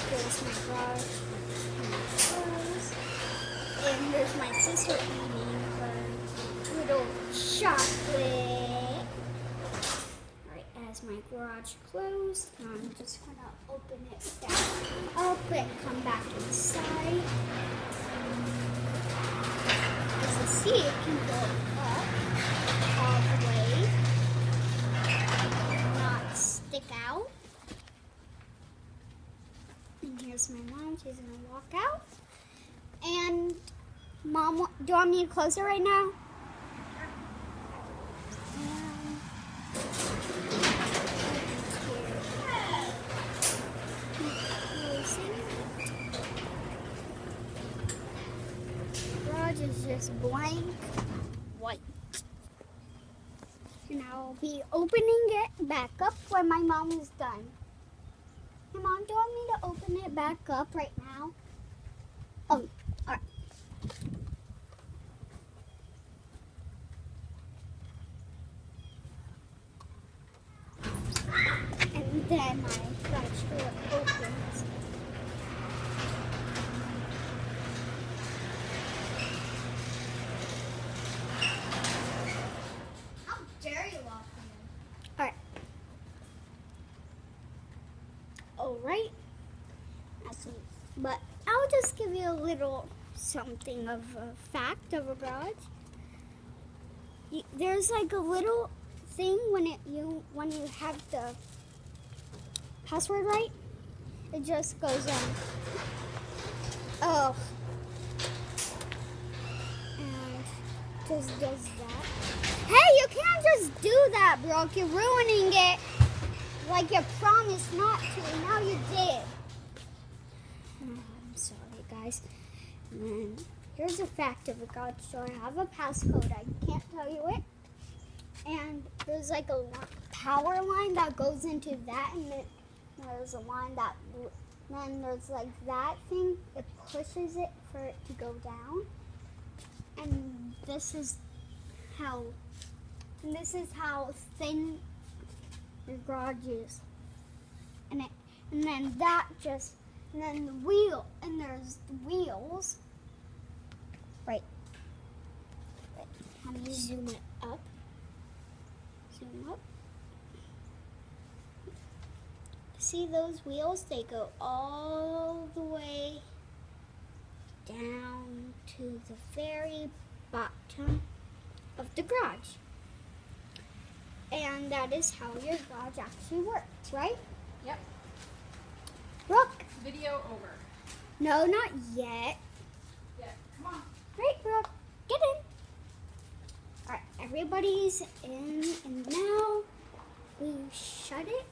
There's my garage, my clothes, and there's my sister eating her little chocolate. Alright, as my garage closed, I'm just gonna open it back up and come back inside. As you see, it can go up all the way, not stick out. And here's my mom, she's gonna walk out. And Mom, do you want me to close it right now? Garage is just blank white. And I'll be opening it back up when my mom is done. Hey Mom, do you want me to open it back up right now? Oh, alright. And then my garage door opens. How dare you walk in? Alright. Alright. But I'll just give you a little something of a fact of a garage. There's like a little thing when you have the password right, it just goes in. Oh, and just does that. Hey, you can't just do that, Brooke. You're ruining it. Like you promised not to, and now you did. I'm sorry, guys. And then here's a fact of a garage door. I have a passcode. I can't tell you it. And there's like a power line that goes into that, and there's a line that, then there's like that thing. It pushes it for it to go down. And this is how thin your garage is. And then the wheel, and there's the wheels. Right. Let me zoom it up. Zoom up. See those wheels? They go all the way down to the very bottom of the garage. And that is how your garage actually works, right? Yep. Brooke. Video over. No, not yet. Yeah, come on. Right, Brooke. Get in. All right, everybody's in, and now we shut it.